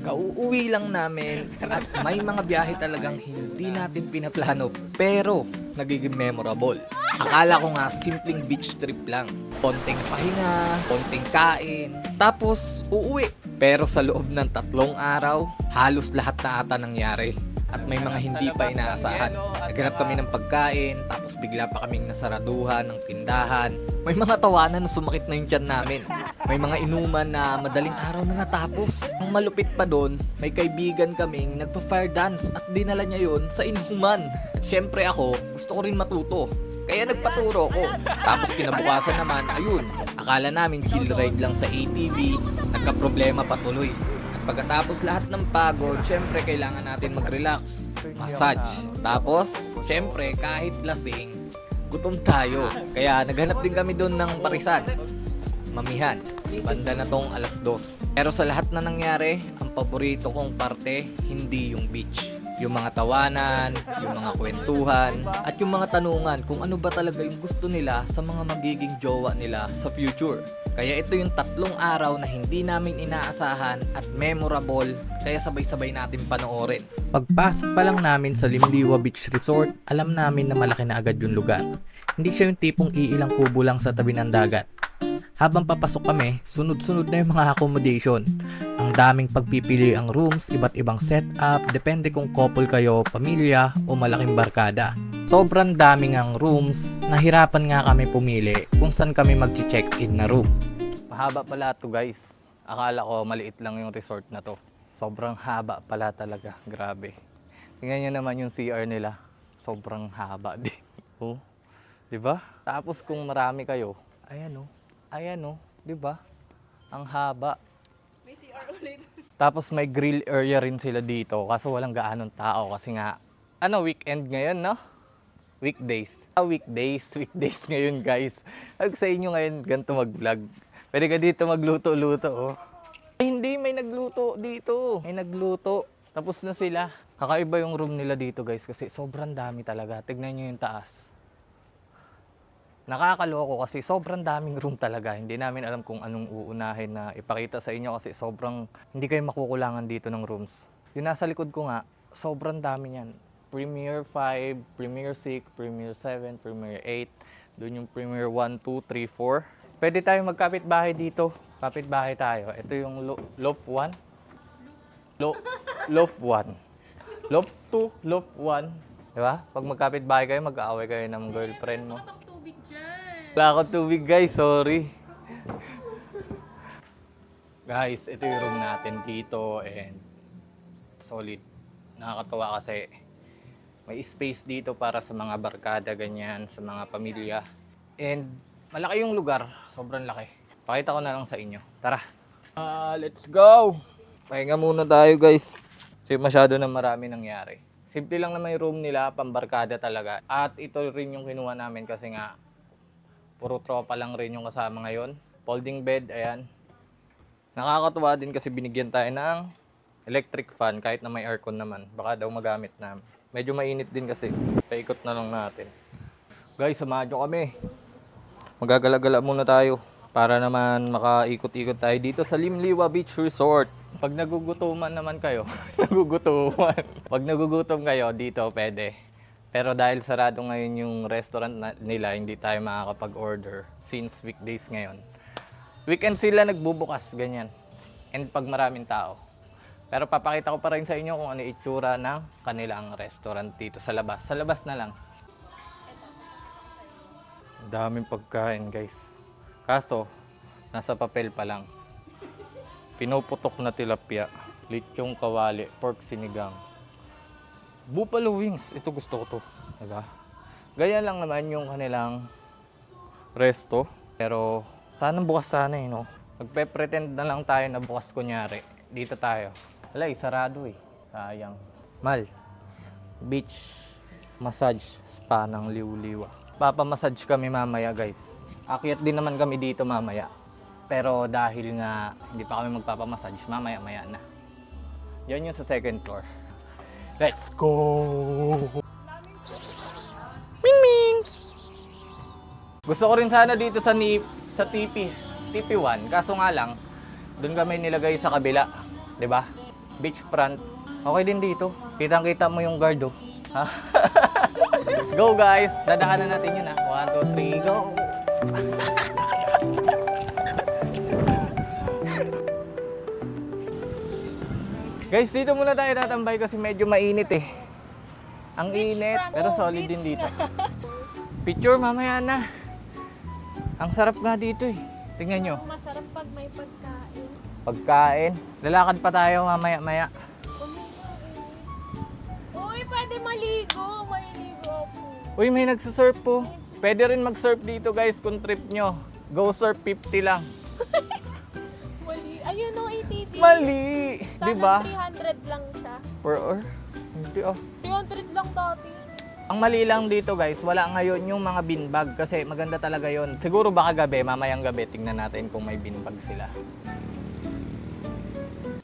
Kauuwi lang namin at may mga biyahe talagang hindi natin pinaplano pero nagiging memorable. Akala ko nga simpleng beach trip lang. Konting pahinga, konting kain, tapos uuwi. Pero sa loob ng 3 araw, halos lahat na ata nangyari. At may mga hindi pa inaasahan. Naghanap kami ng pagkain, tapos bigla pa kaming nasaraduhan ng tindahan. May mga tawanan na sumakit na yung tiyan namin. May mga inuman na madaling araw na natapos. Ang malupit pa doon, may kaibigan kaming nagpa-fire dance at dinala niya yon sa inuman. At syempre ako, gusto ko rin matuto. Kaya nagpaturo ko. Tapos kinabukasan naman, ayun, akala namin chill ride lang sa ATV, nagka-problema patuloy. Pagkatapos lahat ng pagod, syempre kailangan natin mag-relax, massage. Tapos, syempre kahit lasing, gutom tayo. Kaya naghanap din kami doon ng parisan. Mamihan, banda na tong 2:00. Pero sa lahat na nangyari, ang paborito kong parte, hindi yung beach. Yung mga tawanan, yung mga kwentuhan, at yung mga tanungan kung ano ba talaga yung gusto nila sa mga magiging jowa nila sa future. Kaya ito yung 3 araw na hindi namin inaasahan at memorable, kaya sabay-sabay natin panoorin. Pagpasok pa lang namin sa Limliwa Beach Resort, alam namin na malaki na agad yung lugar. Hindi siya yung tipong iilang kubo lang sa tabi ng dagat. Habang papasok kami, sunod-sunod na yung mga accommodation. Ang daming pagpipili ang rooms, iba't ibang setup, depende kung couple kayo, pamilya o malaking barkada. Sobrang daming ang rooms, nahirapan nga kami pumili kung saan kami mag-check-in na room. Mahaba pala to guys. Akala ko maliit lang yung resort na to. Sobrang haba pala talaga, grabe. Tingnan nyo naman yung CR nila. Sobrang haba din. Oh, 'di ba? Tapos kung marami kayo, ayan oh. Ayan oh, 'di ba? Ang haba. May CR ulit. Tapos may grill area rin sila dito kaso walang gaanong tao kasi nga weekend ngayon, no? Weekdays weekdays ngayon, guys. Pag sa inyo ngayon ganito mag-vlog. Pwede ka dito magluto-luto, oh. Ay, hindi, may nagluto dito. May nagluto. Tapos na sila. Kakaiba yung room nila dito, guys, kasi sobrang dami talaga. Tignan nyo yung taas. Nakakaloko kasi sobrang daming room talaga. Hindi namin alam kung anong uunahin na ipakita sa inyo kasi sobrang hindi kayo makukulangan dito ng rooms. Yung nasa likod ko nga, sobrang dami niyan. Premier 5, Premier 6, Premier 7, Premier 8. Doon yung Premier 1, 2, 3, 4. Pwede tayong magkapit-bahay dito. Kapit-bahay tayo. Ito yung Loft 1. Loft 1. Loft 2, Loft 1. Diba? Pag magkapit-bahay kayo, mag-aaway kayo ng girlfriend mo. Wala akong tubig guys, sorry. Guys, ito yung room natin dito and solid. Nakakatuwa kasi may space dito para sa mga barkada, ganyan, sa mga pamilya. And malaki yung lugar, sobrang laki. Pakita ko na lang sa inyo. Tara. Let's go! Pahinga muna tayo guys. Kasi masyado na marami nangyari. Simple lang naman yung room nila, pambarkada talaga. At ito rin yung kinuha namin kasi nga puro tropa lang rin yung kasama ngayon. Folding bed, ayan. Nakakatuwa din kasi binigyan tayo ng electric fan kahit na may aircon naman. Baka daw magamit namin. Medyo mainit din kasi. Paikot na lang natin. Guys, samahan nyo kami. Magagala-gala muna tayo para naman makaikot-ikot tayo dito sa Limliwa Beach Resort. Pag nagugutuman naman kayo, Pag nagugutom kayo, dito pwede. Pero dahil sarado ngayon yung restaurant nila, hindi tayo makakapag-order since weekdays ngayon. Weekend sila nagbubukas, ganyan. And pag maraming tao. Pero papakita ko pa rin sa inyo kung ano itsura ng kanilang restaurant dito sa labas. Sa labas na lang. Daming pagkain, guys. Kaso, nasa papel pa lang. Pinuputok na tilapia, lechong kawali, pork sinigang. Buffalo wings, ito gusto ko to, diba? Ganyan lang naman yung kanilang resto, pero sana bukas sana no? Magpe-pretend na lang tayo na bukas kunyari. Dito tayo. Wala, sarado eh. Sayang. Mal, beach, massage, spa ng Liwliwa. Papamassage kami mamaya guys. Akyat din naman kami dito mamaya. Pero dahil nga hindi pa kami magpapamassage, mamaya-maya na. Yan yung sa second floor. Let's go! Ming ming! Gusto ko rin sana dito sa TP1, kaso nga lang, doon kami nilagay sa kabila, 'di ba? beachfront. Okay din dito. Kitang-kita mo yung guard, oh. Ha? Let's go, guys. Dadaanan natin yun, ha. 1, 2, 3, go! Guys, dito muna tayo tatambay kasi medyo mainit, eh. Ang init, pero solid din dito. Picture mamaya na. Ang sarap nga dito, eh. Tingnan nyo. Masarap pag may pagkain. Pagkain. Lalakad pa tayo mamaya-maya. Uy, pwede maligo. Maliligo po. Uy, may nagsusurf po. Pwede rin mag-surf dito, guys, kung trip nyo. Go surf 50 lang. Mali. Ayun o, ATV. Mali! Sana Di ba? 300 lang siya. Per hour? Hindi, oh. 300 lang dati. Ang mali lang dito, guys, wala ngayon yung mga beanbag kasi maganda talaga yon. Siguro baka gabi, mamayang gabi, tingnan natin kung may beanbag sila.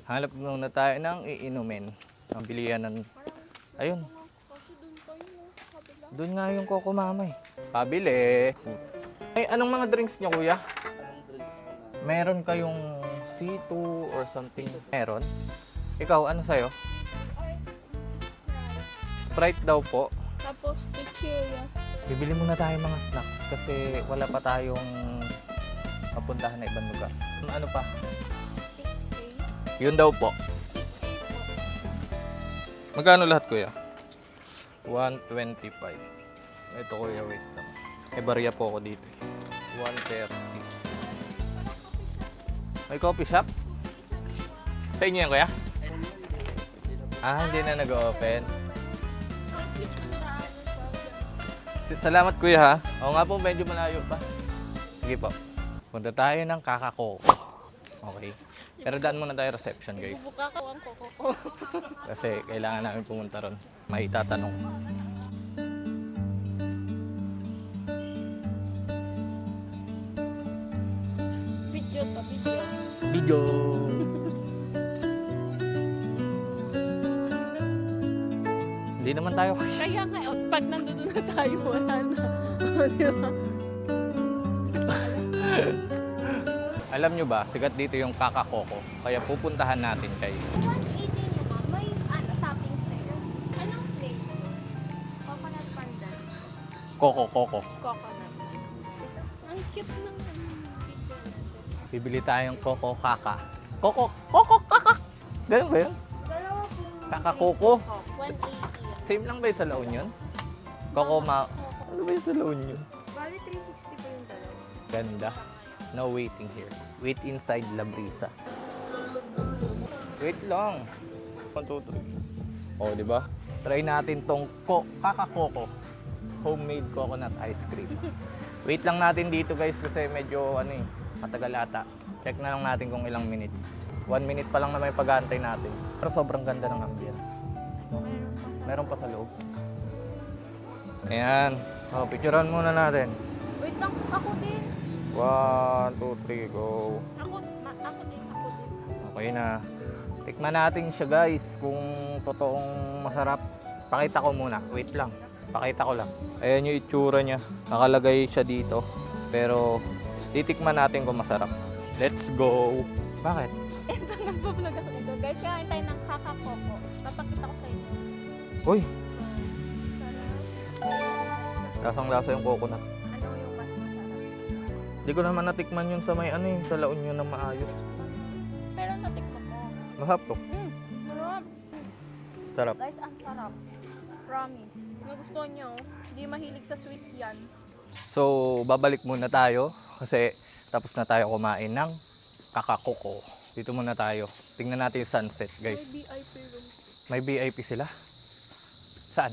Hanap muna tayo ng iinumin. Ang bilihan ng... Ayun. Kasi dun pa yun. Kabila. Doon nga yung Coco Mama eh. Pabili. Ay, anong mga drinks nyo, kuya? Meron kayong C2 or something? Meron? Ikaw, ano sa'yo? Ay. Sprite daw po. Tapos, tequila. Bibili muna tayo mga snacks kasi wala pa tayong mapuntahan na ibang lugar. Ano pa? 6A. Yun daw po. 6A po. Magkano lahat, kuya? 125. Ito, kuya, wait lang. May barya po ako dito. 130. May coffee shop? Sa inyo yan, kuya? Ah, hindi na nag-open. Salamat, kuya, ha? Oo nga po, medyo malayo pa. Sige po. Punta tayo ng Kakako. Okay. Pero daan muna tayo reception, guys. Bubuka ko ang koko ko. Kasi kailangan namin pumunta ron. May itatanong. Video to, video. Video! Hindi naman tayo. Kaya nga, pag nandun na tayo, wala na. Di ba? Alam nyo ba, sikat dito yung Kakakoko. Kaya pupuntahan natin kayo. 180 nyo ma, may topping stairs. Anong flavor? Coconut pandan. Koko. Coconut. Ang cute ng video. Bibili tayong Koko Kaka. Koko Kaka! Ganun ba yun? Dalawa po. Kakakoko? 180. Same lang ba yun sa La Union? Koko Ano ba yun sa La Union? Bali 360 po yung dalawa. Ganda. No waiting here. Wait inside La Brisa. Wait lang. 1, 2, 3. Oh, di ba? Try natin tong Kakakoko. Homemade coconut ice cream. Wait lang natin dito, guys, kasi medyo matagal ata. Check na lang natin kung ilang minutes. 1 minute pa lang na may pag-aantay natin. Pero sobrang ganda ng ambience. Meron pa sa loob. Ayan. Oh, picturean muna natin. Wait lang, ako din. 1, 2, 3, go. Ako din. Okay na. Tikman natin siya, guys, kung totoong masarap. Pakita ko muna. Wait lang. Pakita ko lang. Ayan yung itsura niya. Nakalagay siya dito. Pero titikman natin kung masarap. Let's go. Bakit? Ito, nagpa-vlog ako dito. Guys, kakain tayo ng kakakoko. Papakita ko sa inyo. Uy, Sarap. lasang-lasa yung coconut. Ano yung mas masarap? Hindi ko naman natikman yun sa may sa La Union na maayos. Pero natikman ko. Masarap to. Sarap. Sarap. Guys, ang sarap. Promise. Kung gusto nyo, hindi mahilig sa sweet yan. So, babalik muna tayo kasi tapos na tayo kumain ng Kakakoko. Dito muna tayo. Tingnan natin yung sunset, May guys. VIP room May VIP sila? Saan?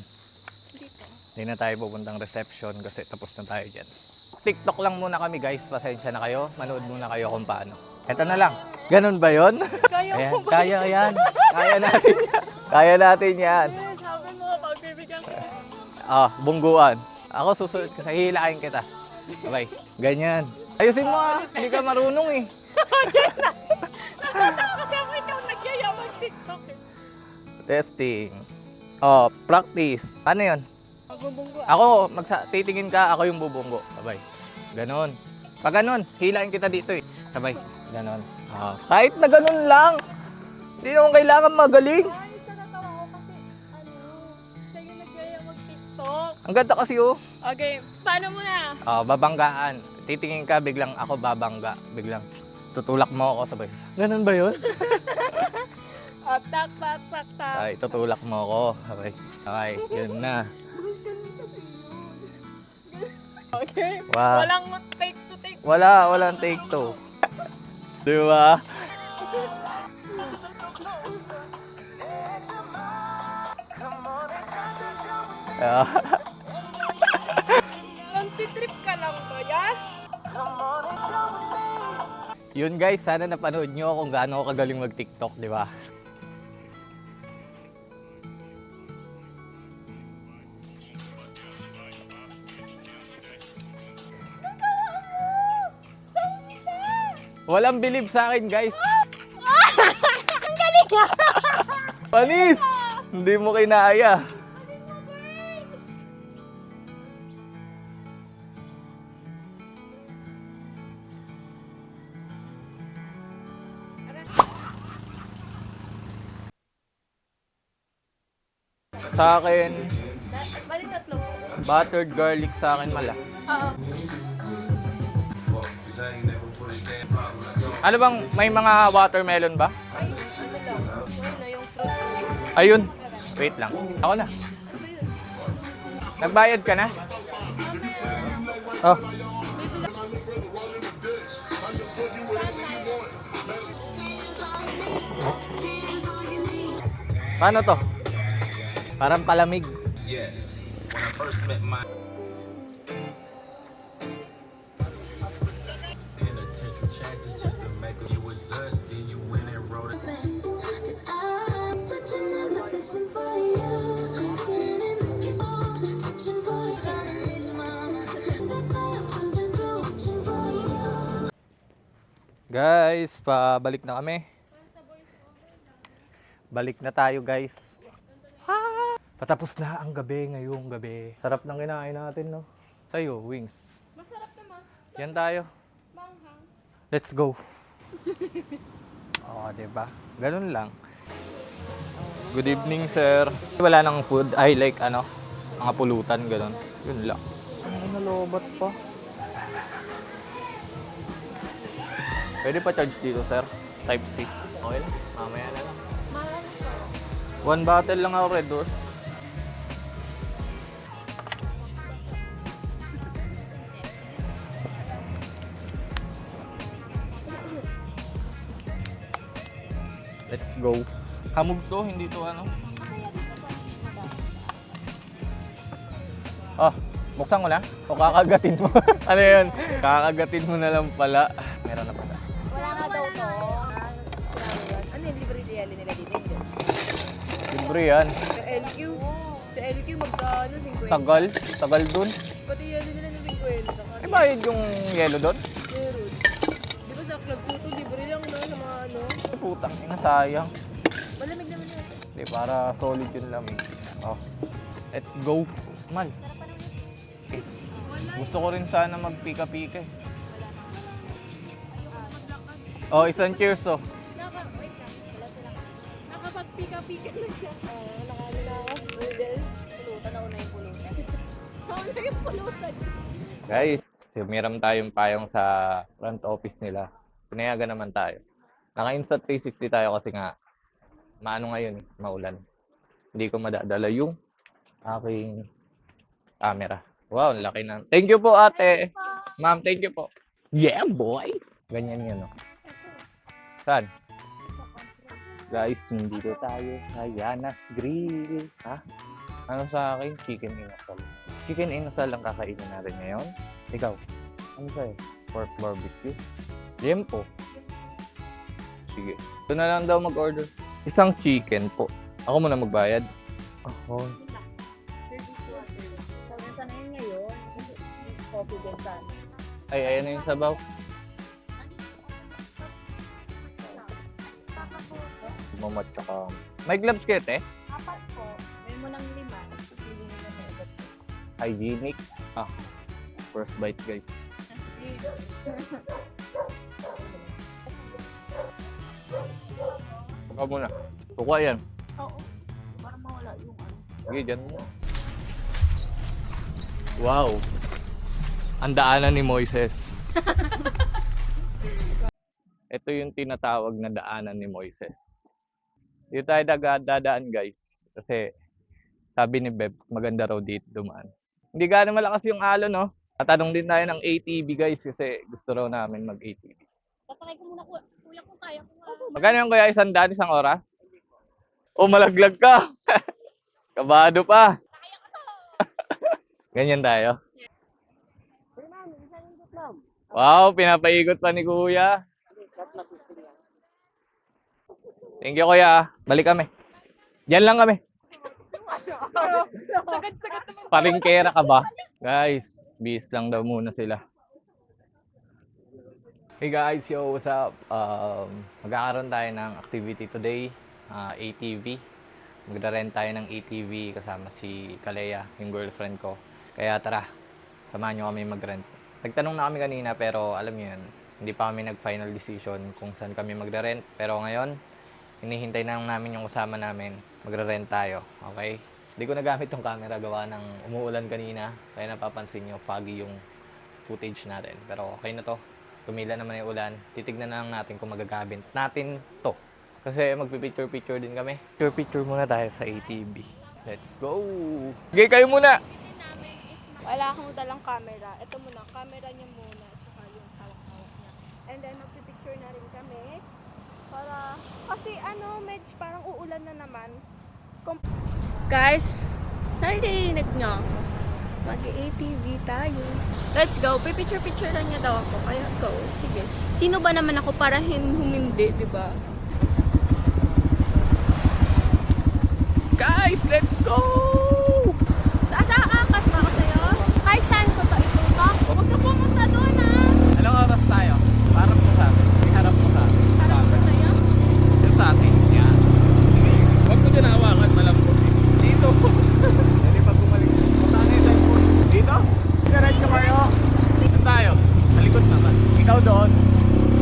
dito. Hindi na tayo pupuntang reception kasi tapos na tayo dyan. TikTok lang muna kami, guys. Pasensya na kayo. Manood muna kayo kung paano. Eto na lang. Ganun ba yon? Kaya Ayan, mo ba? kaya yan. Kaya natin yan. Kaya natin yan. Yes, sabi mo, pagbibigyan ko. Bungguan. Ako susunod kasi hihilain kita. Okay, ganyan. Ayusin mo hindi ka marunong eh. Natatawa kasi ako ikaw nagyaya mag-TikTok eh. Testing. Practice. Ano yun? Magbubunggo. Ako, titingin ka, ako yung bubunggo. Sabay. Ganon. Pag ganon, hilain kita dito eh. Sabay. Ganon. Kahit na ganon lang. Hindi naman kailangan magaling. Ay, natatawa ko kasi, siya yung nagkaya mag-TikTok. Ang ganda kasi oh. Okay, paano mo na? Babanggaan. Titingin ka, biglang ako babangga. Biglang tutulak mo ako sabay. Ganun ba yun? Tak, tak, tak, tak. Ay, tutulak mo ako. Okay, okay, yun na. Okay, Wow. walang take to take. Walang take two. Di ba? Ah, Nantitrip ka lang ba yan? yun guys, sana napanood nyo kung gaano ako kagaling mag-TikTok, di ba? Walang believe sa akin, guys. Ang galing nga! Panis! Hindi mo kinaya. Sa akin, Bali tatlo po. buttered garlic sa akin mala. Oo. Ano bang, may mga watermelon ba? Ay, ano lang. Yun na yung fruit. Ayun. Wait lang. Ako na. Nagbayad ka na? Oh. Paano to? Parang palamig. Yes. When I first met my penitentiary chances just to make it was us, then you went and wrote it. Cause I'm switching up positions for you. Searching for you. Trying to reach mama. That's why I'm coming through. Searching for you. Guys, pabalik na kami. Balik na tayo guys. Patapos na ang gabi ngayong gabi. Sarap ng kinain natin, no? Sa'yo, wings. Masarap naman. Yan tayo. Manghang. Let's go. Oo, diba? Ganun lang. Good evening, sir. Wala nang food. I like, mga pulutan, ganun. Yun lang. Ano, nalobat pa. Pwede pa charge dito, sir? Type C. Okay lang. Mamaya na lang. Mahal ko. One bottle lang ako, Red Horse. Let's go. Hamog to, hindi to buksan ko na? O kakagatin mo? Ano yun? Kakagatin mo na lang pala. Meron na pala. Wala nga daw to. Ano yung libre diali nila dito? Libre yan. Sa LQ. Sa LQ magkano? 50. Tagal. Tagal dun. Pati yan nila ng 50. Ay, bayad yung yellow dun? Meron. Di ba sa club po ito, libre lang no, sa mga ano. Putang, ina sayang. Malamig naman yan. Hindi, para solid yun lamig. Oh. Let's go. Man. Eh, gusto ko rin sana magpika-pika eh. Oh, isang cheers oh. Wait lang. Wala sila. Nakapag-pika-pika na siya. Nakano na ako. Noodle. Pulutan na una yung pulutan. Ano yung pulutan? Guys, humiram tayong payong sa front office nila. Pinayagan naman tayo. Naka-Insta 360 tayo kasi nga maano ngayon, maulan. Hindi ko madadala yung aking camera. Wow, ang laki na. Thank you po, ate. Ma'am, thank you po. Yeah, boy! Ganyan yun, no? Saan? Guys, nandito tayo sa Yana's Grill. Ha? Ano sa akin? Chicken inasal. Chicken inasal ang kakainin natin ngayon. Ikaw, ano sa'yo? Pork barbecue? Liempo. Sige. Ito na lang daw mag-order. Isang chicken po. Ako muna magbayad. Ako. Service water. Sabi na sana yun ngayon. Coffee din sana. Ay, ayan na yung sabaw. Mamat tsaka... May gloves kayo, te? Apat po. May mo ng 5. Hindi nyo na sa iba't. Hygienic. First bite, guys. Ikaw muna. Kukuha yan. Oo. Para mawala yung ano. Sige, dyan mo. Wow. Ang daanan ni Moises. Ito yung tinatawag na daanan ni Moises. Dito tayo dadaan guys. Kasi sabi ni Bebs, maganda raw dito dumaan. Hindi gaano malakas yung alon, no? Tatanong din tayo ng ATV guys kasi gusto raw namin mag-ATV. Tatry ko muna, kuya, kung kaya ko. Magkano yung kuya? 100 isang oras? O malaglag ka! Kabado pa! Ganyan tayo. Wow, pinapaikot pa ni kuya. Thank you kuya. Balik kami. Diyan lang kami. Sagad-sagad naman. Paringkera ka ba? Guys, bis lang daw muna sila. Hey guys, yo, what's up? Magkakaroon tayo ng activity today, ATV. Magre-rent tayo ng ATV kasama si Kalea, yung girlfriend ko. Kaya tara, samahan nyo kami mag-rent. Nagtanong na kami kanina pero alam niyo yun, hindi pa kami nag-final decision kung saan kami magre-rent. Pero ngayon, hinihintay na lang namin yung kasama namin. Magre-rent tayo, okay? Hindi ko nagamit tong camera, gawa ng umuulan kanina. Kaya napapansin nyo, foggy yung footage natin. Pero okay na to. Tumila naman yung ulan. Titignan na lang natin kung magagamit natin to. Kasi magpipicture-picture din kami. Picture muna tayo sa ATV. Let's go! Okay, kayo muna! Wala akong dalang camera. Ito muna, camera niya muna. Tsaka yung hawak-hawak niya. And then, magpipicture na rin kami. Para, kasi medyo parang uulan na naman. Guys, narinig niyo ako. Mag-ATV tayo. Let's go. Pipicture-picture lang niya daw ako. Kaya go. Sige. Sino ba naman ako para humindi, di ba? Guys, let's go! Asa akas ba ako sa'yo? Kahit saan ko to itutok. Huwag ka pumunta doon Anong oras tayo? Harap mo sa akin. Harap mo sa akin. Harap ko sa'yo. Yung sa akin. Yan. Sige. Huwag ko dyan hawakan. Malambot eh. Dito. Hindi pag bumalik. Saan yung cellphone? Dito? Diretso kayo. Saan tayo? Sa likod naman. Ikaw doon.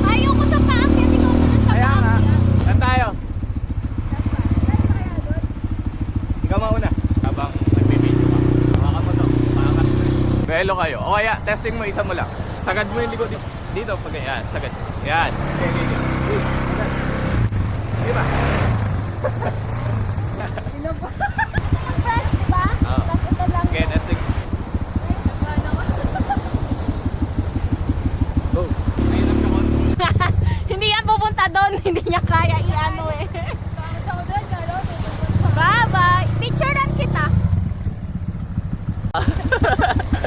Ayaw ko sa paakyat, ikaw muna sa Kaya nga. paakyat. Saan tayo? Ikaw mauna. Habang nagbibideo ka. Hawakan mo to. Paangat mo. Belo kayo. O kaya, testing mo. Isa mo lang. Sagad mo yung likod. Dito. Pag yan. Sagad. Yan. Okay. Sagad. Diba? Press, di ba? Oo. Tapos ito lang. Okay, testing. Go. Mahirap ka konti. Hindi yan pupunta doon. Hindi niya kaya i-ano eh. Bye-bye. Picturean kita.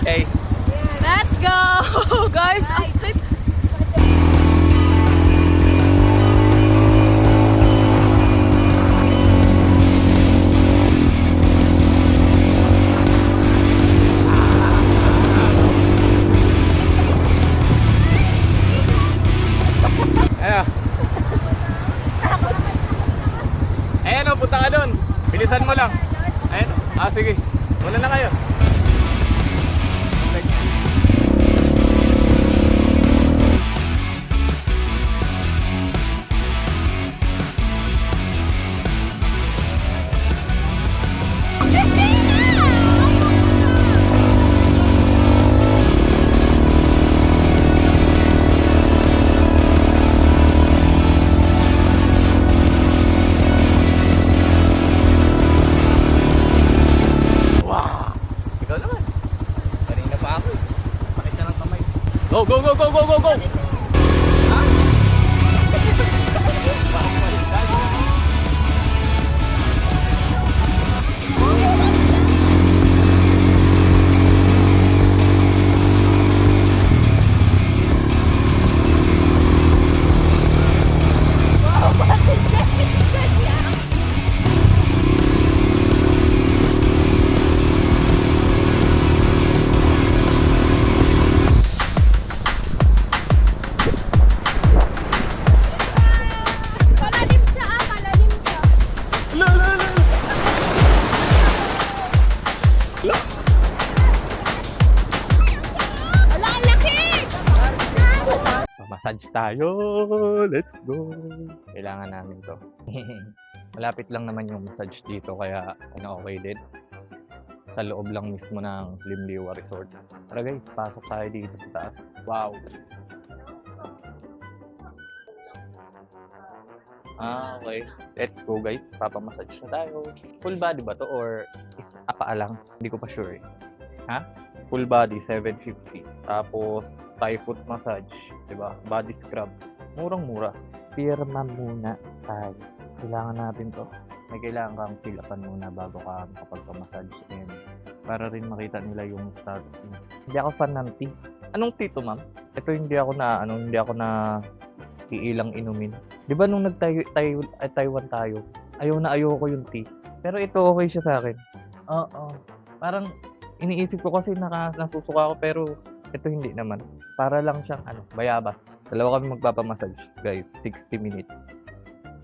Okay. Let's go. Guys, ang sweet. Ano? Ayan o, punta ka doon. Bilisan mo lang. Ayan o. Sige. Muna na kayo. Ikaw naman. Kanina pa ako eh. Sakit na ng kamay. Go, go, go, go, go, go, go! Ha? Massage tayo! Let's go! Kailangan namin to. Malapit lang naman yung massage dito kaya okay din. Sa loob lang mismo ng Limliwa Resort. Tara guys, pasok tayo dito sa taas. Wow! Okay. Let's go guys. Papamassage na tayo. Full body ba to or is paa lang? Hindi ko pa sure eh. Ha? Full body, 750. Tapos, Thai foot massage. Diba? Body scrub. Murang-mura. Pirma muna tayo. Kailangan natin to. May kailangan kang fill upan muna bago ka makapagpamassage. And para rin makita nila yung status mo. Hindi ako fan ng tea. Anong tea to, ma'am? Ito hindi ako na iilang inumin. Di ba nung Taiwan tayo, ayaw ko yung tea. Pero ito okay siya sa akin. Oo. Parang iniisip ko kasi nasusuka ako pero ito hindi naman. Para lang siyang bayabas. Dalawa kami magpapamassage, guys. 60 minutes.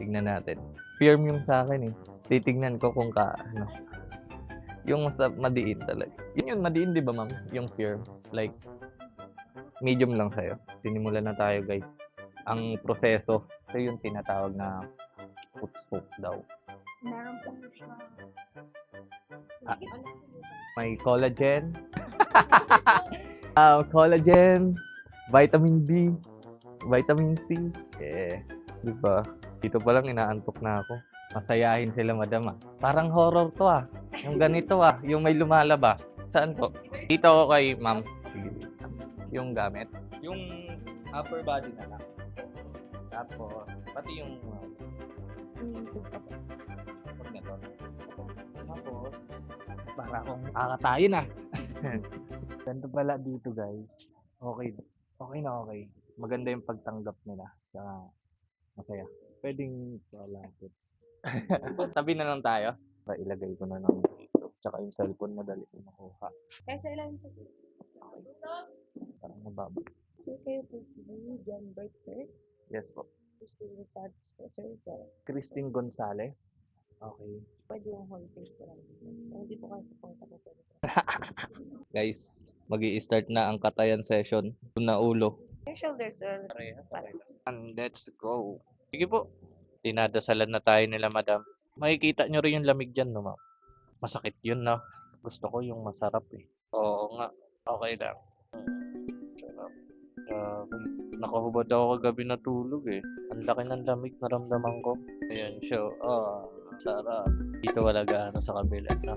Tignan natin. Firm yung sa akin eh. Titignan ko kung yung madiin talaga. Yun yung madiin, di ba ma'am? Yung firm. Like, medium lang sa'yo. Sinimulan na tayo guys. Ang proseso, ito yung tinatawag na foot soak daw. Meron po siya. May collagen. Collagen, vitamin B, vitamin C. Diba? Dito pa lang inaantok na ako. Masayahin sila madam Parang horror to Yung ganito yung may lumalabas. Saan po? Dito ako kay ma'am. Sige. Yung gamit. Yung upper body na lang. Tapos, pati yung pag na to. Tapos, para akong kakatayo na. Ganito pala dito guys. Okay. Okay na okay. Maganda yung pagtanggap nila. Saka masaya. Pwedeng palapit. Tabi na lang tayo. Ilagay ko na lang dito. Tsaka yung cellphone madali ko makuha. Kaya sa ilan po? Parang nababa. So, kayo po John Bert, sir? Yes po. Christine Gonzalez po, sir. Christine Gonzalez. Okay. Pwede yung home face ko lang. Hindi po kayo pupunta po. Guys, magi-start na ang katayan session. Na ulo. Your shoulders, sir. And let's go. Sige po. Dinadasalan na tayo nila, madam. Makikita nyo rin yung lamig dyan, no, ma'am? Masakit yun, no? Gusto ko yung masarap, eh. Oo nga. Okay lang. Sarap. Nakahubad ako kagabi natulog, eh. Ang laki ng lamig naramdaman ko. Ayan siya. Sarap. Dito wala gaano sa kabila, no?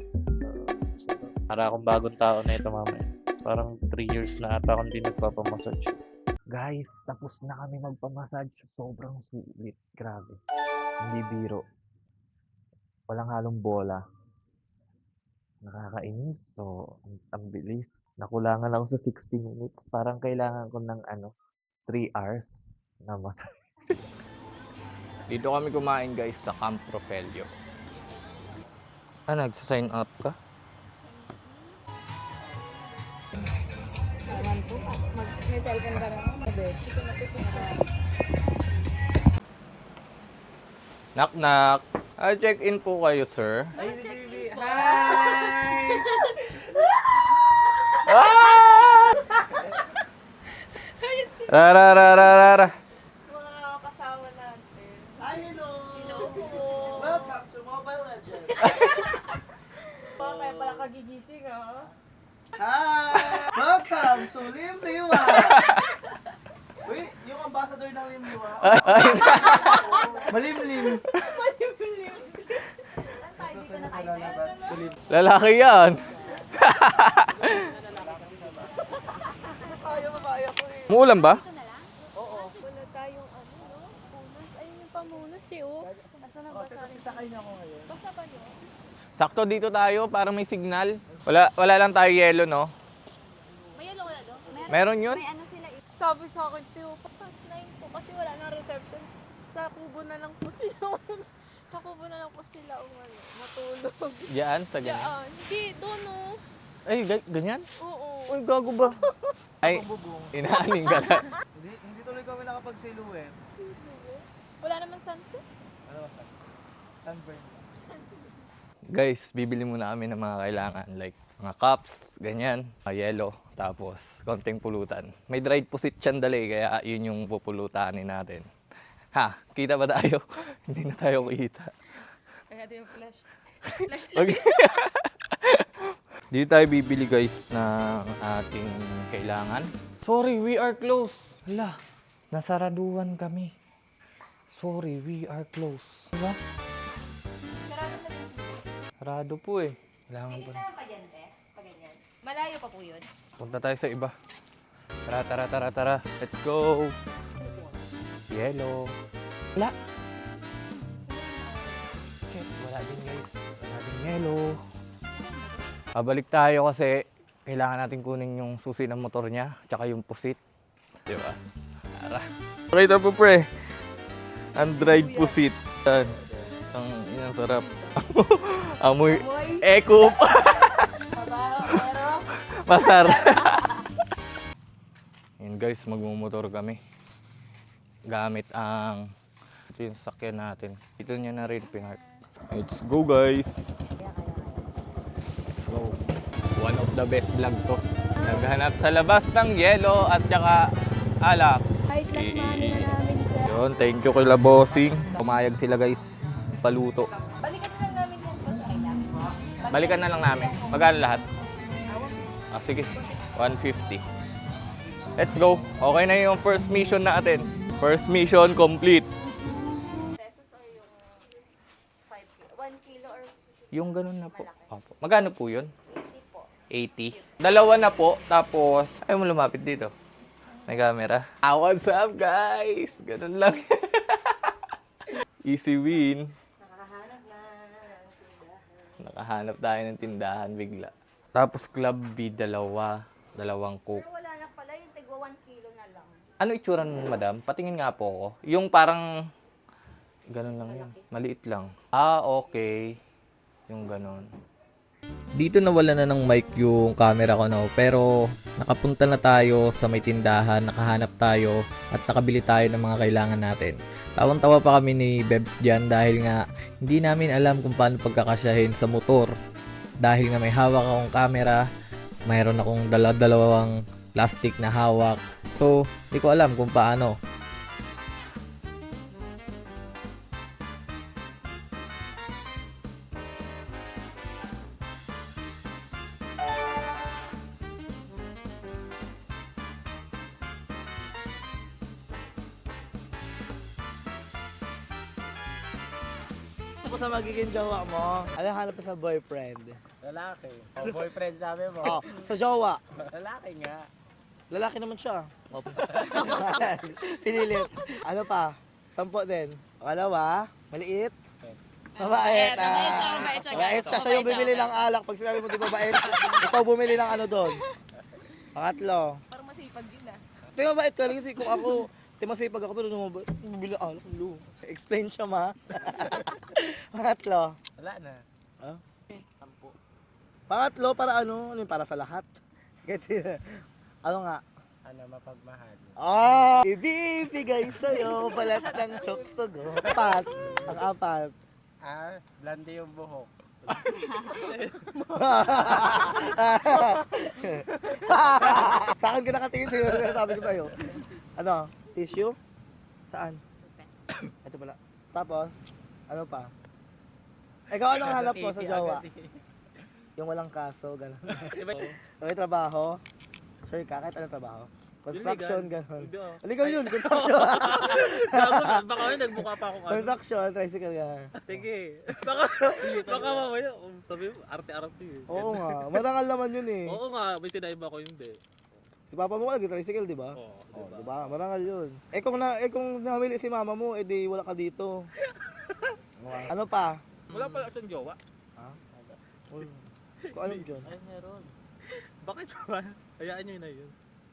Sarap. Para akong bagong tao na ito, mamaya. Parang 3 years na ata akong di nagpapamassage. Guys, tapos na kami magpamassage. Sobrang sulit. Grabe. Hindi biro. Walang halong bola. Nakakainis. So, ang bilis. Nakulangan ako sa 60 minutes. Parang kailangan ko ng 3 hours na massage. Dito kami kumain guys sa Camp Rofelio. Nagsa-sign up ka? May cellphone ka na. Knock knock. Check-in po kayo, sir. Ay, si Bibi. Hi! Rarararara. Mga kasama natin. Hi, hello! Hello po. Welcome to Mobile Legends! Kaya pala kagigising, Hi! Welcome to Limliwa! Uy, yung ambassador ng Limliwa. Malimlim! Dito na tayo. Lalaki yan. Kaya ko eh. Muulan ba? Wala tayong punas. Ayun yung pamunas Asa na ba? Sorry. Sakay na ako ngayon. Basta ba yun? Sakto dito tayo para may signal. Wala lang tayo yelo, no? May yellow wala doon? Meron yun? May ano sila Sabi sa akin, Teo, papas 9 po kasi wala nang reception. Sa kubo na lang po sila. Sa kubo na lang po sila matulog. Diyan, sa ganyan. Diyan. Hindi, doon Ay, ganyan? Oo. Uy, gago ba? Ay, Bubong. inaaning ka na. Hindi tuloy kami nakapag-silhouette. Wala naman sunset. Ano ba sunburn? Guys, bibili muna kami ng mga kailangan. Like, Mga cups, ganyan. Yellow, tapos konting pulutan. May dried pusit chandali, kaya yun yung pupulutanin natin. Ha, kita ba tayo? Hindi na tayo kita. Kaya din yung flash. Okay. Dito tayo bibili guys ng ating kailangan. Sorry, we are closed. Hala, nasaraduhan kami. Sorry, we are closed. Diba? Sarado po eh. Kailangan po. Pa dyan, te? Pa ganyan. Malayo pa po yun. Punta tayo sa iba. Tara. Let's go. Yellow. Wala. Shit, wala din guys. Wala din yellow. Balik tayo kasi kailangan natin kunin yung susi ng motor niya, tsaka yung pusit. Diba? Tara. Okay, ito po pre. Undried pusit. Yan. Ang sarap. Amoy. Eko. Masarap. Yun guys, magmumotor kami. Gamit ang ito yung sakyan natin. Ito niya na rin pinart. Let's go guys. Let's go. One of the best vlog to. Naghanap sa labas ng yelo at saka alak. Kahit nagmano na namin siya. Yun, thank you kay Labosing. Pumayag sila guys, paluto. Balikan na lang namin yung pasaya. Balikan na lang namin. Magkano lahat? Sige, 150. Let's go. Okay na yung first mission natin. First mission complete. Pesos or yung 5 kilo? 1 kilo or Yung ganun na po. Opo. Magkano po yun? 50 po. 80. Dalawa na po, tapos ayaw mo lumapit dito. May camera. What's up guys? Ganun lang. Easy win. Nakahanap na ng tindahan. Nakahanap tayo ng tindahan bigla. Tapos club B, dalawang coke. Pero wala na pala yung tigwa 1 kilo na lang. Ano itsura nun, madam? Patingin nga po ako. Yung parang ganun lang yun. Maliit lang. Okay. Yung ganun. Dito nawala na ng mic yung camera ko no, pero nakapunta na tayo sa may tindahan, nakahanap tayo at nakabili tayo ng mga kailangan natin. Tawang-tawa pa kami ni Bebs dyan dahil nga hindi namin alam kung paano pagkakasyahin sa motor. Dahil nga may hawak akong camera, mayroon akong dalawang plastic na hawak. So, hindi ko alam kung paano. Ako sa magiging jowa mo, ano hanap ka sa boyfriend? Lalaki. O, boyfriend sabi mo. Oh, sa jowa. Lalaki nga. Lalaki naman siya. Pinilit. Ano pa? 10 din. Pangalawa, maliit. Mabait. Mabait siya. Siya yung bumili ng alak. Pag sinabi mo di mabait, ikaw bumili ng ano doon. Pangatlo. Parang masipag yun ah. Di mabait ka kasi kung ako, di masipag ako pero bumili ng alak. Explain siya ma. Pangatlo. Wala na. Huh? 10. Pangatlo para ano? Ano yung para sa lahat? Kasi, ano nga? Ano, mapagmahal. Ibibigay sa'yo balat ng chokes to go. Apat. Ang apat. Blondie yung buhok. Sa akin ka nakatingin sa'yo. Sabi ko sa'yo. Ano? Tissue? Saan? Ito pala. Tapos, ano pa? Ikaw ano ang hanap mo sa jowa? Yung walang kaso, gano'n. May trabaho? Sure ka, kahit anong trabaho? Construction, gano'n. Illegal yun, construction. Baka may nagbuka pa akong ano. Construction, tricycle, gano'n. Sige. Baka mamaya, sabi mo, arte-arte eh. Oo nga, marangal naman yun eh. Oo nga, may sinaiba ko hindi. Si papa mo nag-tricycle, di ba? Oo, Oh, di ba? Marangal yun. Kung namili si mama mo, edi wala ka dito. Ano pa? Wala pala siyang jowa. Uy, kung anong dyan? Ay, meron. Bakit ba? Hayaan nyo na yun.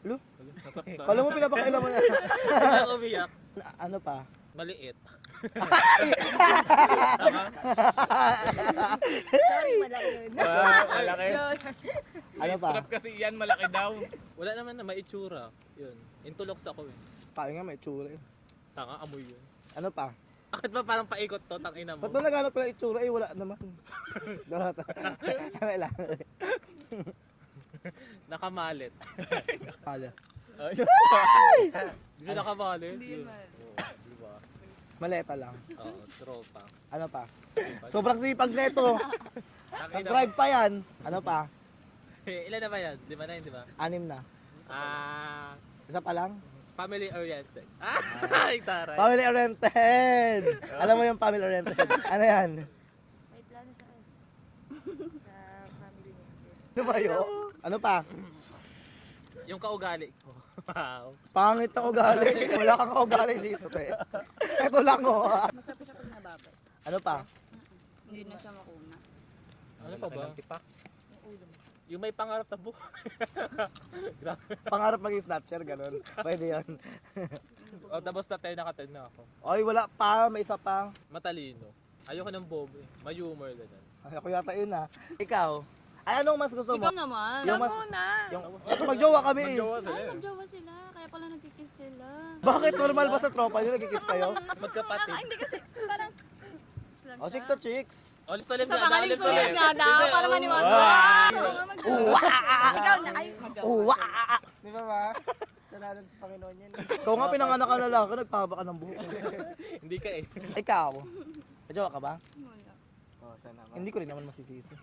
Lo? Nasaktan. Kala mo pinapakailan mo na. Hindi ako umiyak. Ano pa? Maliit. Sorry, malaki yun. Malaki. Ano pa? kasi yan, malaki daw. Wala naman na maitsura. Yun. Intuloks ako eh. Tayo nga may tsura eh. Tanga, amoy yun. Ano pa? Bakit ba parang paikot to, tangina mo? Ba't ba naghanap ko ng itsura? Eh, wala naman. Darata. Wala. Nakamalit. Pala. Hindi nakamalit. Hindi diba? Maleta lang. Oo, tropa. Ano pa? Sobrang sipag nito. Nag-drive pa yan. Ano pa? Ilan na ba yan? 5 na yun, di ba? 6 na. Isa pa lang? Family oriented. Ay, taray. Family oriented! Alam mo yung family oriented? Ano yan? May plano sa family niya. Ano ba yun? Ano pa? Yung kaugali ko. Wow. Pangit na ugali. Wala kang kaugali dito, te. Ito lang, oh. Masarap siya pag nababay. Ano pa? Hindi na siya makuna. Ano pa ba? Yung may pangarap na buhay. Grabe. Pangarap maging snatcher, ganun. Pwede yan. O, tapos na 10 naka-10 na ako. Ay, wala pa. May isa pa. Matalino. Ayoko ng bobo eh. May humor ganun. Ay, ako yata yun, ha. Ikaw? Ay, anong mas gusto mo? Ikaw naman. Yung mas... Yung... Magjowa kami, eh. Ay, nagjowa sila. Kaya pala nagkikiss sila. Bakit? Normal ba sa tropa nyo? Nagkikiss kayo? Magkapatid. Hindi kasi parang... O, chicks to chicks. Ulit ulit Sa na. pangaling Ulit sulis ulit. nga daw, para maniwala. Ikaw na, ay, Uwa! Di ba ba? Salamat sa Panginoon yan. Ikaw nga pinanganak ka na lang, nagpahaba ka ng buhok. Hindi ka eh. Ikaw? Nadyawa ka ba? Wala. Hindi ko rin naman masisisi.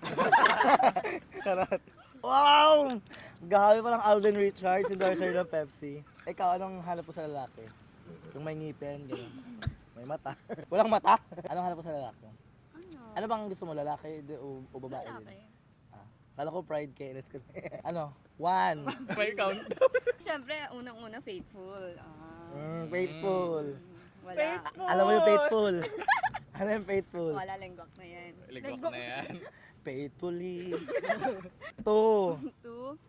Charot. Wow! Gahawi pa ng Alden Richards, endorser ng Pepsi. Ikaw, anong hanap mo sa lalaki? Yung may ngipin, gano'n. May mata. Walang mata? Anong hanap mo sa lalaki? Ano bang gusto mo, lalaki o babae din? Lalaki. Kala ko pride KNS ka. Ano? 1. May count. Siyempre, unang-una, faithful. Faithful. Wala. Alam mo yung faithful? Ano yung faithful? Wala, lenggok na yan. Ligwak na yan. Faithfully. 2. Two,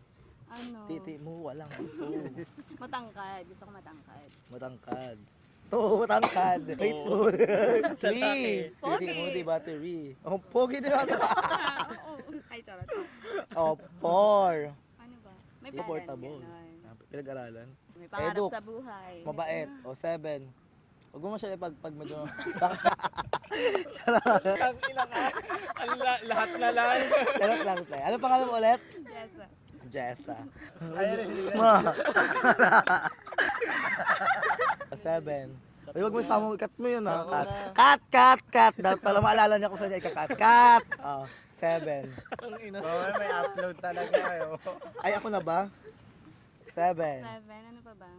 ano? Titi mo, walang 2. Matangkad. Gusto ko matangkad. Matangkad. 2, matangkad. Faithful. 3. Titi mo, di battery. Oh, pogi din ako. Oo. Ay, charot. Oh, 4. Ano ba? May Di pangalan. portable. ganon. Pinag-aralan. May pangarap Eduk. sa buhay. Mabait. O, 7. Huwag mo siya pag medyo... Lahat na lang. Charot lang, te. Ano pangalan mo ulit? Yes. Jessa. 7. Uy, wag mo sama, cut mo yun, ha? Cut. Para maalala niya kung saan niya ika-cut. Cut! Oh, 7. May upload talaga kayo. Ay, ako na ba? 7. Ano pa ba?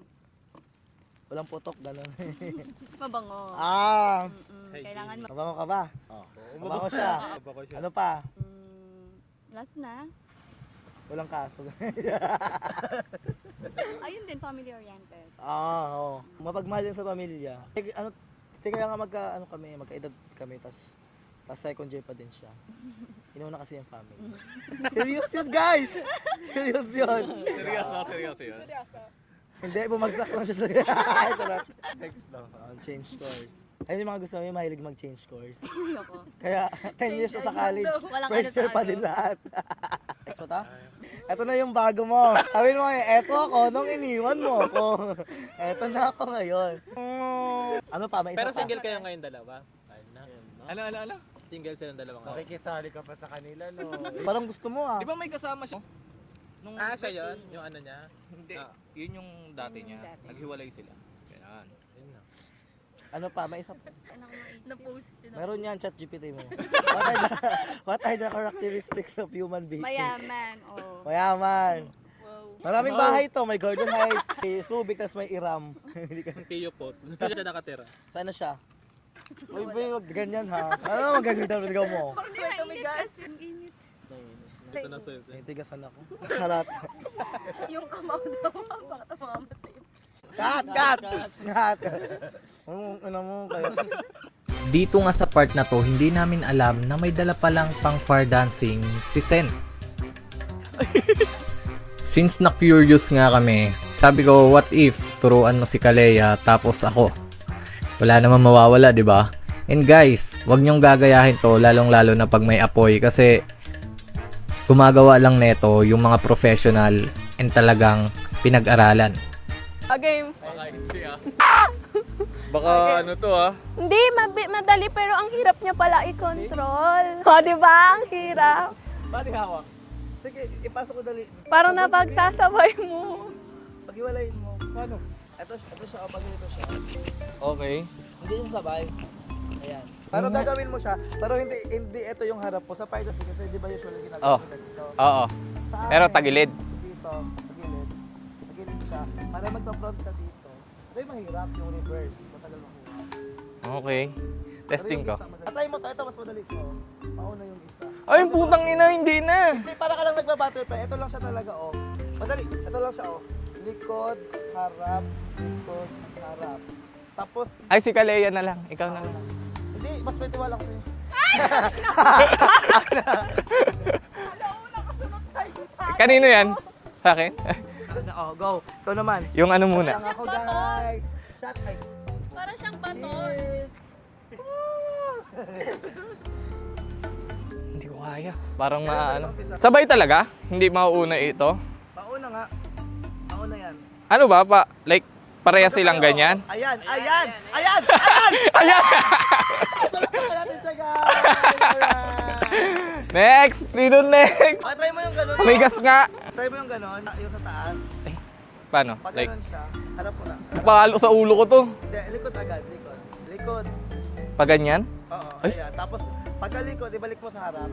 Walang putok, gano'n. Mabango. Kailangan Mabango ka ba? Oh. Mabango siya. Ano pa? last na. Walang kaso. Ayun din, family oriented. Oo. Mapagmahal yan sa pamilya. Kaya nga magka-edad kami, tas second year pa din siya. Inuna kasi yung family. Serious yun, guys! Serious yun. Seryoso yun. Hindi, bumagsak lang siya sa... Charot. Change course. Ayun yung mga gusto mo, mahilig mag-change course. Ayoko. Kaya 10 years na sa college, Walang first ano year sa pa ano. din lahat. Next mo ta? Ito na yung bago mo. Sabihin mo ngayon, eto ako nung iniwan mo ako. Eto na ako ngayon. Ano pa? May isa Pero pa. single kayo ngayon dalawa? Ayun na. Ano? Single silang dalawang ngayon. Makikisali ka pa sa kanila, no? Parang gusto mo ah. Di ba may kasama siya? Nung Siya yun? Yung ano niya? Hindi. Yun yung dati niya. dati. Naghiwalay sila. Ganyan. Yun na. Ano pa? May isa pa. Anong maisip? Meron yan, chat GPT mo. What are the characteristics of human being? Mayaman. Oh. Mayaman. Maraming bahay to. May Gordon Heights, may Subic, tas may Iram. Hindi ka- Tiyo po. Tapos siya nakatira. Sana siya? Uy, wag ganyan ha. Ano magaganda ng ligaw mo? Hindi, tumigas. Ang init. Dito na sa'yo. Nitigasan ako. Charot. Yung kamaw daw. Baka tumama sa'yo. Cut! Ano mo kayo? Dito nga sa part na to, hindi namin alam na may dala palang pang fire dancing si Sen. Since na-curious nga kami, sabi ko, what if turuan mo si Kalea tapos ako? Wala naman mawawala, di ba? And guys, wag niyong gagayahin to lalong-lalo na pag may apoy kasi gumagawa lang neto yung mga professional and talagang pinag-aralan. Game. Baka ano to ah. Hindi, madali pero ang hirap niya pala i-control. O, di ba? Ang hirap. Paano hawak? Sige, ipasok ko dali. Parang napagsasabay mo. Pag-iwalayin mo. Paano? Ito siya, pag ganito siya. Okay. Hindi siya sabay. Ayan. Pero gagawin mo siya, pero hindi ito yung harap mo. Sa party kasi di ba usually ginagawa nila dito? Oo. Sa Pero akin, tagilid. Dito, tagilid. Tagilid siya. Para magpa-front ka dito. Ito yung mahirap, yung reverse. Matagal makuha. Okay. Testing ko. Atay mo to, ito mas madali ko. Mauna yung isa. Ay, putang ina, hindi na. Hindi, para ka lang nagba-butterfly. Ito lang siya talaga, oh. Madali, ito lang siya, oh. Likod, harap, likod, harap. Tapos, Ay, si Kalea na lang. Ikaw na lang. hindi, mas may tiwala ko sa'yo. Kanino yan? Sa akin? Oh, go. Ikaw naman. Yung ano muna. Lang ako, guys. Shot, ay. Parang siyang bato. Hindi ko kaya. Parang maano. Sabay talaga? Hindi mauuna ito? Mauna nga. Mauna yan. Ano ba pa? Like, parehas silang ganyan? Ayan, ayan, ayan, ayan! Ayan! Palakpakan natin siya, guys! Next! Sino next? Okay, try mo yung ganun. Umigas nga! Try mo yung ganun, yung sa taas. Paano? Pag Like, ganun siya, harap mo na. palo sa ulo ko to. Hindi, likod agad, likod. Likod. Pag ganyan? Oo, Ay. ayan. Tapos, pagkalikod, ibalik mo sa harap.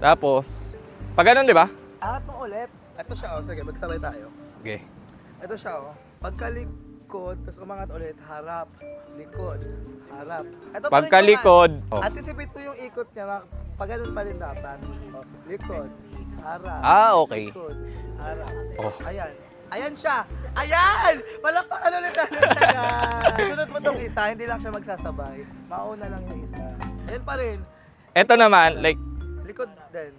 Tapos, pag ganun, di ba? Harap mo ulit. Ito siya, oh. Sige, magsabay tayo. Okay. Ito siya, oh. Pagkalikod, tapos umangat ulit, harap, likod, harap. Ito pa rin Pagkalikod. naman. Oh. Anticipate mo yung ikot niya, pag ganun pa rin dapat. Oh, likod, harap. Ah, okay. Likod, harap. Oh. Ayan. Ayan siya! Ayan! Palakpakan ulit natin siya, guys! Sunod mo tong isa, hindi lang siya magsasabay. Mauna lang yung isa. Ayan pa rin. Ito naman, like, Likod din.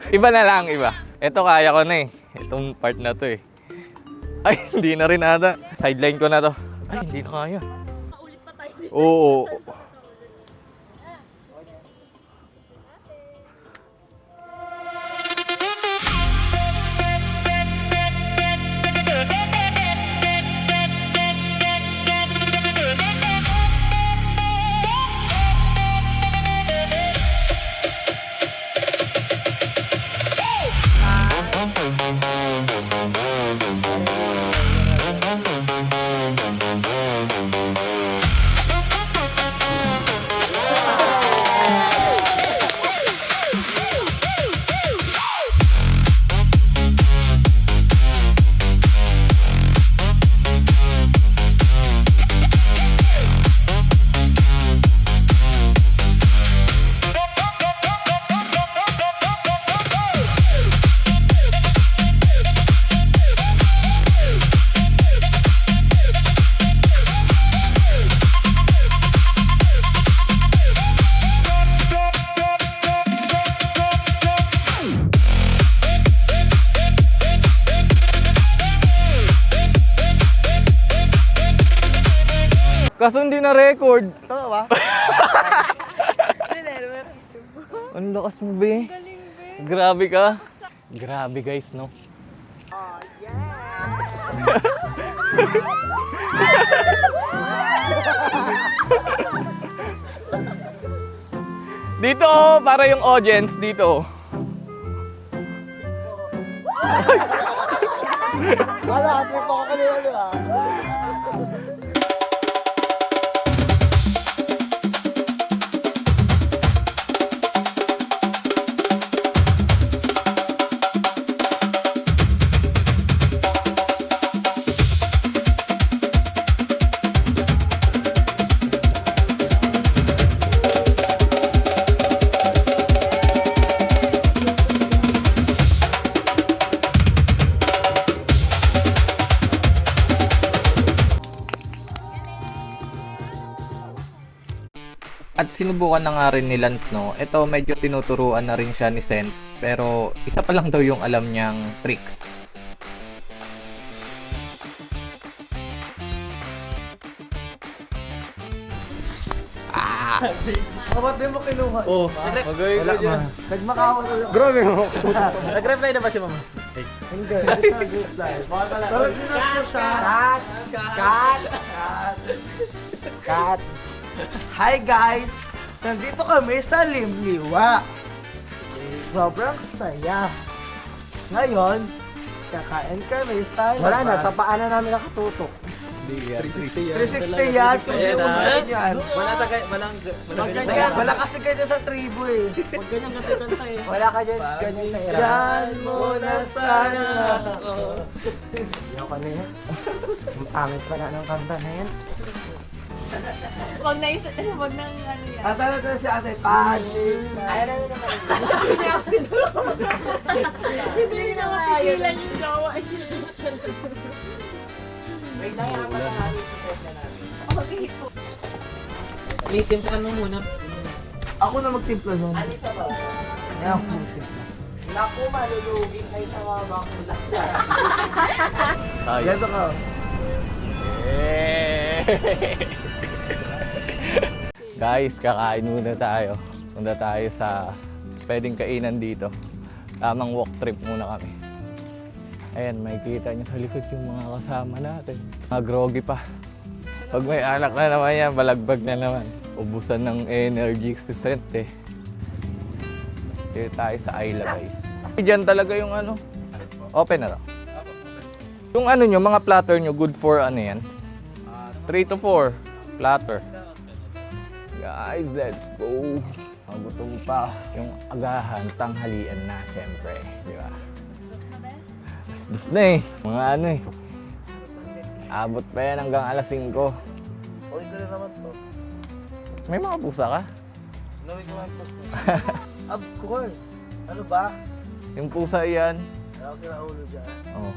iba na lang, iba. Ito kaya ko na eh. Itong part na to eh. Ay, hindi na rin ata. Sideline ko na to. Ay, hindi na kaya. Paulit pa tayo. Oo. Kaso hindi na record. Totoo ba? Ang lakas mo, be. Grabe ka. Grabe, guys, no? Oh, yeah. Dito, oh, para yung audience, dito. Wala, kasi pa ako kanina, di ba? At sinubukan na nga rin ni Lance, no? Ito medyo tinuturuan na rin siya ni Sent. Pero isa pa lang daw yung alam niyang tricks. Ba't di mo kinuha? Oh, magay ko dyan. Nagmakawan ulit. Grabe mo. Nag-reply na ba si mama? Hindi sa group live. Pero sinat ko siya. Cut! Hi guys! Nandito kami sa Limliwa. Sobrang saya. Ngayon, kakain kami sa labas. Wala na, sa paanan namin nakatutok. 360 yan. Pag-iumain yan. Wala kasi kayo sa tribo eh. Huwag ganyan katitan tayo. Wala ka dyan, ganyan sa hirap. Yan mo na sana ako. Ayoko na yan. Ang pangit pala ng kanta na yan. Huwag na isa, huwag nang ano yan. At ano si ate? Panig. Ayaw na naman. Hindi na mapigilan yung gawa niya. Wait lang, yung mga namin sa set na namin. Okay po. Itimpan mo muna. Ako na magtimpla nun. Alisa ba? Ayaw ako magtimpla. Naku, malulugi kayo sa mga bakula. Ganto ka. Guys, kakain muna tayo. Punta tayo sa pwedeng kainan dito. Tamang walk trip muna kami. Ayan, makikita nyo sa likod yung mga kasama natin. Mga groggy pa. Pag may anak na naman yan, balagbag na naman. Ubusan ng energy si Sente. Dito tayo sa Ayla, guys. Diyan talaga yung ano. Open na to. Yung ano nyo, mga platter nyo, good for ano yan? 3 to 4 platter. Guys, let's go. Magutom pa. Yung agahan, tanghalian na, siyempre. Di ba? Dos na eh. Mga ano eh. Abot pa yan hanggang alas 5. Okay ko rin naman to. May mga pusa ka? Nawin ko lang po. Of course. Ano ba? Yung pusa yan. Wala ko sila ulo dyan. Oh.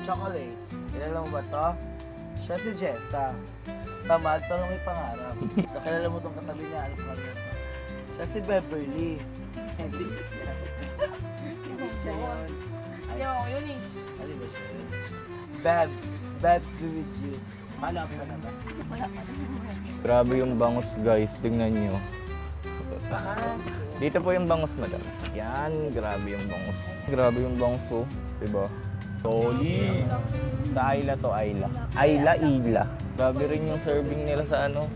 Chocolate. Kilala mo ba to? Siya si Jetta. Tamad, talong yung pangarap. Nakilala mo tong katabi niya, ano pa niya? Siya si Beverly. Hindi siya. Hindi siya yun. Ayaw, yun eh. Ano ba siya yun? Babs. Babs be with you. Malap ka na ba? Grabe yung bangus, guys. Tingnan nyo. Dito po yung bangus, madam. Yan, grabe yung bangus. Grabe yung bangus, oh. Diba? Solid. Sa Ayla to, Ayla. Ayla, Ila. Grabe rin yung serving nila sa ano.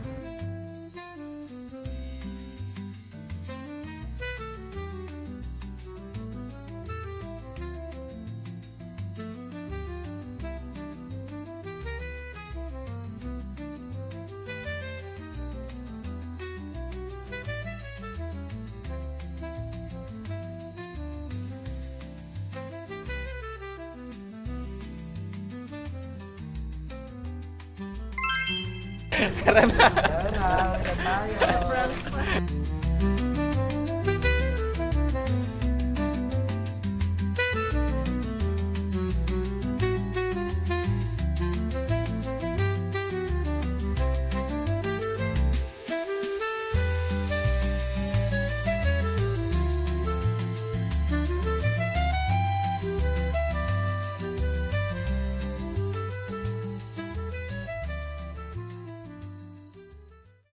Tara na, wala tayo.